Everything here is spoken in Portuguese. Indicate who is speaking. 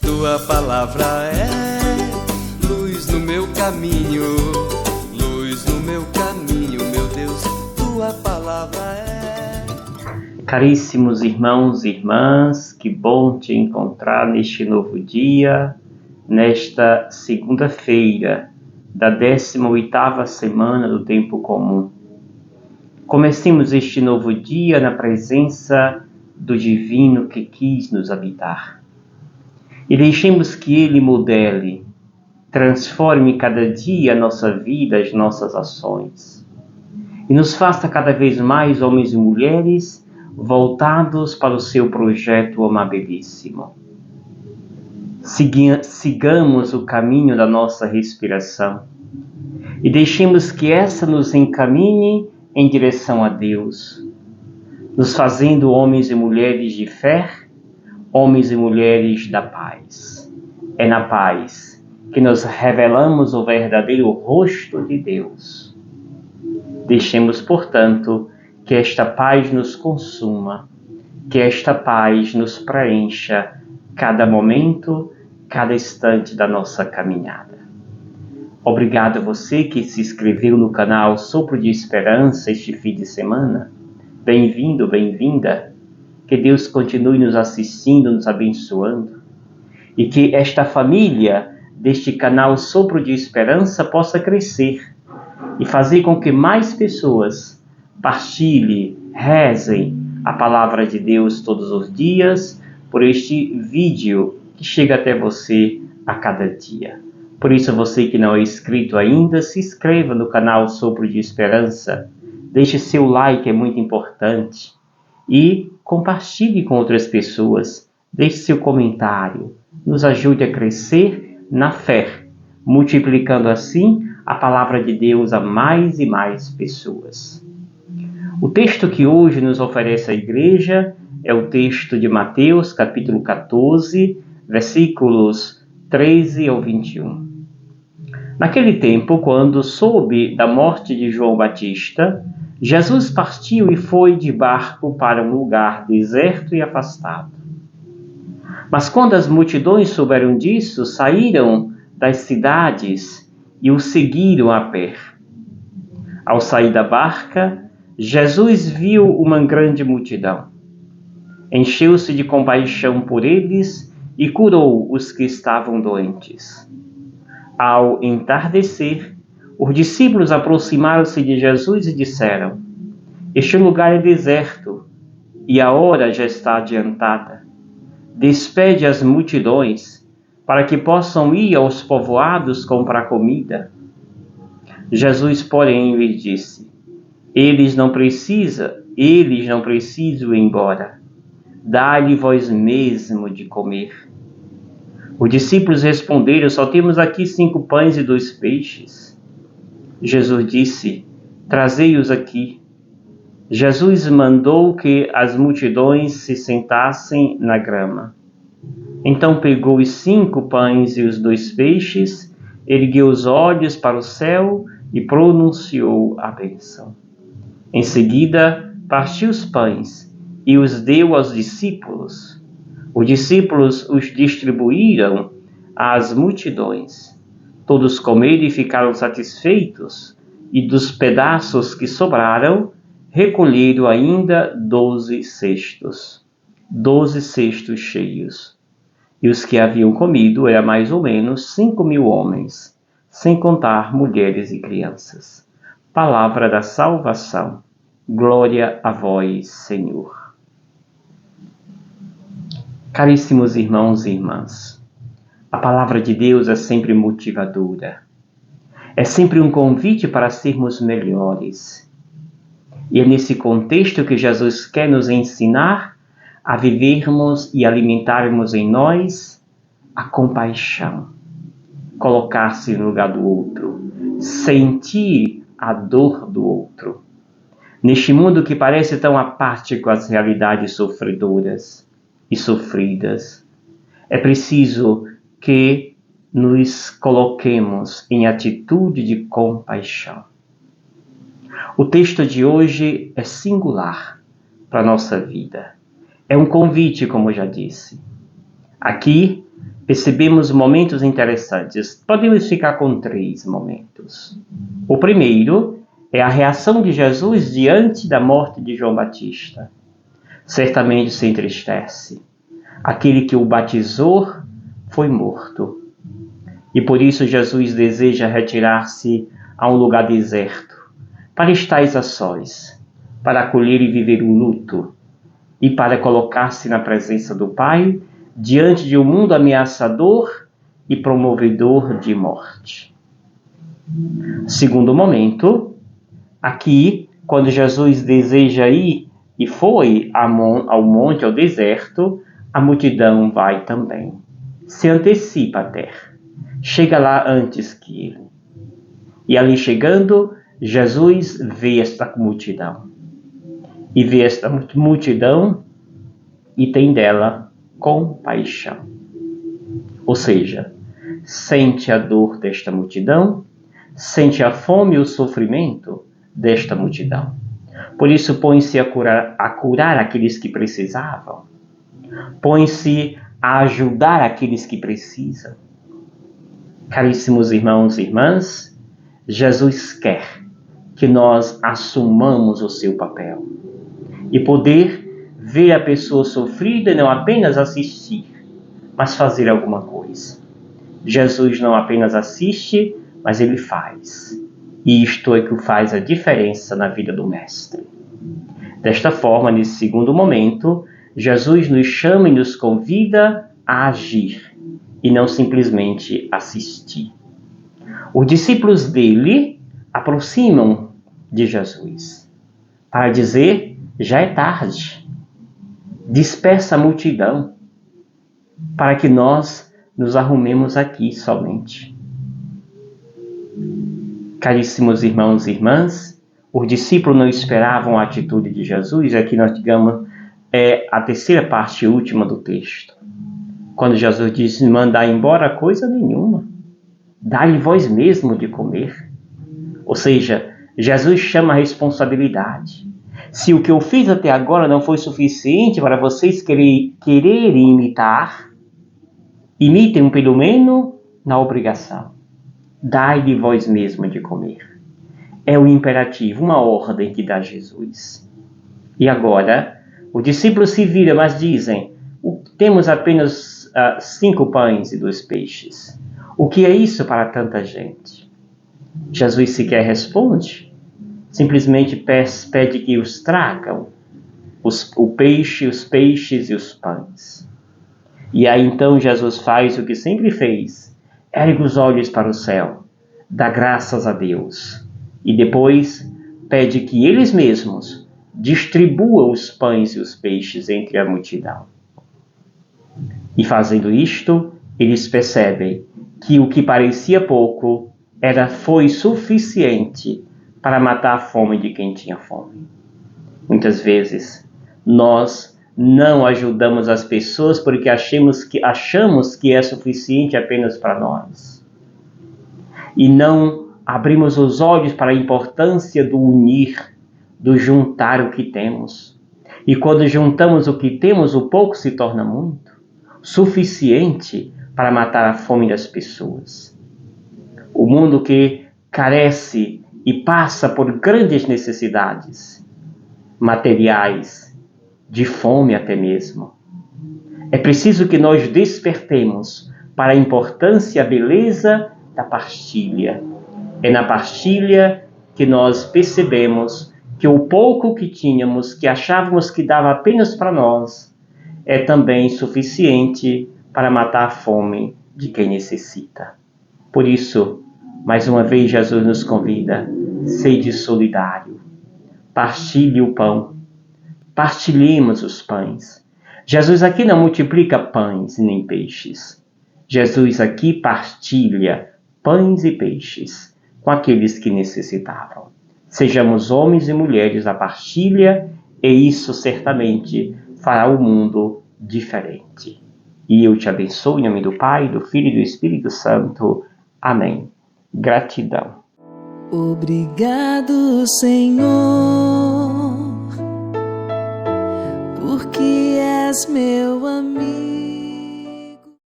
Speaker 1: Tua palavra é luz no meu caminho, luz no meu caminho, meu Deus, tua palavra é.
Speaker 2: Caríssimos irmãos e irmãs, que bom te encontrar neste novo dia, nesta segunda-feira da 18ª semana do tempo comum. Comecemos este novo dia na presença do Divino que quis nos habitar. E deixemos que Ele modele, transforme cada dia a nossa vida, as nossas ações. E nos faça cada vez mais homens e mulheres voltados para o seu projeto amabilíssimo. Sigamos o caminho da nossa respiração e deixemos que essa nos encaminhe em direção a Deus, nos fazendo homens e mulheres de fé, homens e mulheres da paz. É na paz que nós revelamos o verdadeiro rosto de Deus. Deixemos, portanto, que esta paz nos consuma, que esta paz nos preencha cada momento, cada instante da nossa caminhada. Obrigado a você que se inscreveu no canal Sopro de Esperança este fim de semana. Bem-vindo, bem-vinda. Que Deus continue nos assistindo, nos abençoando. E que esta família deste canal Sopro de Esperança possa crescer e fazer com que mais pessoas partilhem, rezem a palavra de Deus todos os dias por este vídeo que chega até você a cada dia. Por isso, você que não é inscrito ainda, se inscreva no canal Sopro de Esperança, deixe seu like, é muito importante, e compartilhe com outras pessoas, deixe seu comentário, nos ajude a crescer na fé, multiplicando assim a palavra de Deus a mais e mais pessoas. O texto que hoje nos oferece a igreja é o texto de Mateus, capítulo 14, versículos 13 ao 21. Naquele tempo, quando soube da morte de João Batista, Jesus partiu e foi de barco para um lugar deserto e afastado. Mas quando as multidões souberam disso, saíram das cidades e o seguiram a pé. Ao sair da barca, Jesus viu uma grande multidão. Encheu-se de compaixão por eles e curou os que estavam doentes. Ao entardecer, os discípulos aproximaram-se de Jesus e disseram: Este lugar é deserto e a hora já está adiantada. Despede as multidões para que possam ir aos povoados comprar comida. Jesus, porém, lhes disse: Eles não precisam ir embora. Dai-lhe vós mesmo de comer. Os discípulos responderam: Só temos aqui 5 pães e 2 peixes. Jesus disse: Trazei-os aqui. Jesus mandou que as multidões se sentassem na grama. Então pegou os 5 pães e os 2 peixes, ergueu os olhos para o céu e pronunciou a bênção. Em seguida, partiu os pães e os deu aos discípulos. Os discípulos os distribuíram às multidões. Todos comeram e ficaram satisfeitos, e dos pedaços que sobraram, recolheram ainda 12 cestos. 12 cestos cheios. E os que haviam comido eram mais ou menos 5.000 homens, sem contar mulheres e crianças. Palavra da salvação. Glória a vós, Senhor. Caríssimos irmãos e irmãs, a palavra de Deus é sempre motivadora. É sempre um convite para sermos melhores. E é nesse contexto que Jesus quer nos ensinar a vivermos e alimentarmos em nós a compaixão. Colocar-se no lugar do outro. Sentir a dor do outro. Neste mundo que parece tão apático às realidades sofredoras e sofridas, é preciso que nos coloquemos em atitude de compaixão. O texto de hoje é singular para a nossa vida. É um convite, como já disse. Aqui percebemos momentos interessantes. Podemos ficar com 3 momentos. O primeiro é a reação de Jesus diante da morte de João Batista. Certamente se entristece. Aquele que o batizou foi morto. E por isso Jesus deseja retirar-se a um lugar deserto, para estar a sós, para acolher e viver o luto, e para colocar-se na presença do Pai, diante de um mundo ameaçador e promovedor de morte. Segundo momento, aqui, quando Jesus deseja ir e foi ao monte, ao deserto, a multidão vai também. Se antecipa até. Chega lá antes que ele. E ali chegando, Jesus vê esta multidão. E vê esta multidão e tem dela compaixão. Ou seja, sente a dor desta multidão, sente a fome e o sofrimento desta multidão. Por isso põe-se a curar aqueles que precisavam. Põe-se a ajudar aqueles que precisam. Caríssimos irmãos e irmãs, Jesus quer que nós assumamos o seu papel e poder ver a pessoa sofrida e não apenas assistir, mas fazer alguma coisa. Jesus não apenas assiste, mas ele faz. E isto é que faz a diferença na vida do Mestre. Desta forma, nesse segundo momento, Jesus nos chama e nos convida a agir e não simplesmente assistir. Os discípulos dele aproximam de Jesus para dizer: já é tarde, dispersa a multidão, para que nós nos arrumemos aqui somente. Caríssimos irmãos e irmãs, os discípulos não esperavam a atitude de Jesus. Aqui nós digamos, é a terceira parte última do texto. Quando Jesus diz: mandar embora coisa nenhuma, dá-lhe vós mesmo de comer. Ou seja, Jesus chama a responsabilidade. Se o que eu fiz até agora não foi suficiente para vocês quererem imitar, imitem pelo menos na obrigação. Dai-lhe vós mesmo de comer. É o imperativo, uma ordem que dá Jesus. E agora, os discípulos se viram, mas dizem: temos apenas 5 pães e 2 peixes. O que é isso para tanta gente? Jesus sequer responde. Simplesmente pede que os tragam o peixe, os peixes e os pães. E aí então Jesus faz o que sempre fez: ergue os olhos para o céu, dá graças a Deus e depois pede que eles mesmos distribuam os pães e os peixes entre a multidão. E fazendo isto, eles percebem que o que parecia pouco foi suficiente para matar a fome de quem tinha fome. Muitas vezes nós não ajudamos as pessoas porque achamos que é suficiente apenas para nós. E não abrimos os olhos para a importância do unir, do juntar o que temos. E quando juntamos o que temos, o pouco se torna muito, suficiente para matar a fome das pessoas. O mundo que carece e passa por grandes necessidades materiais, de fome até mesmo. É preciso que nós despertemos para a importância e a beleza da partilha. É na partilha que nós percebemos que o pouco que tínhamos, que achávamos que dava apenas para nós, é também suficiente para matar a fome de quem necessita. Por isso, mais uma vez, Jesus nos convida: sede solidário, partilhe o pão, partilhemos os pães. Jesus aqui não multiplica pães nem peixes. Jesus aqui partilha pães e peixes com aqueles que necessitavam. Sejamos homens e mulheres da partilha, e isso certamente fará o mundo diferente. E eu te abençoo em nome do Pai, do Filho e do Espírito Santo. Amém. Gratidão.
Speaker 3: Obrigado, Senhor, porque és meu amigo.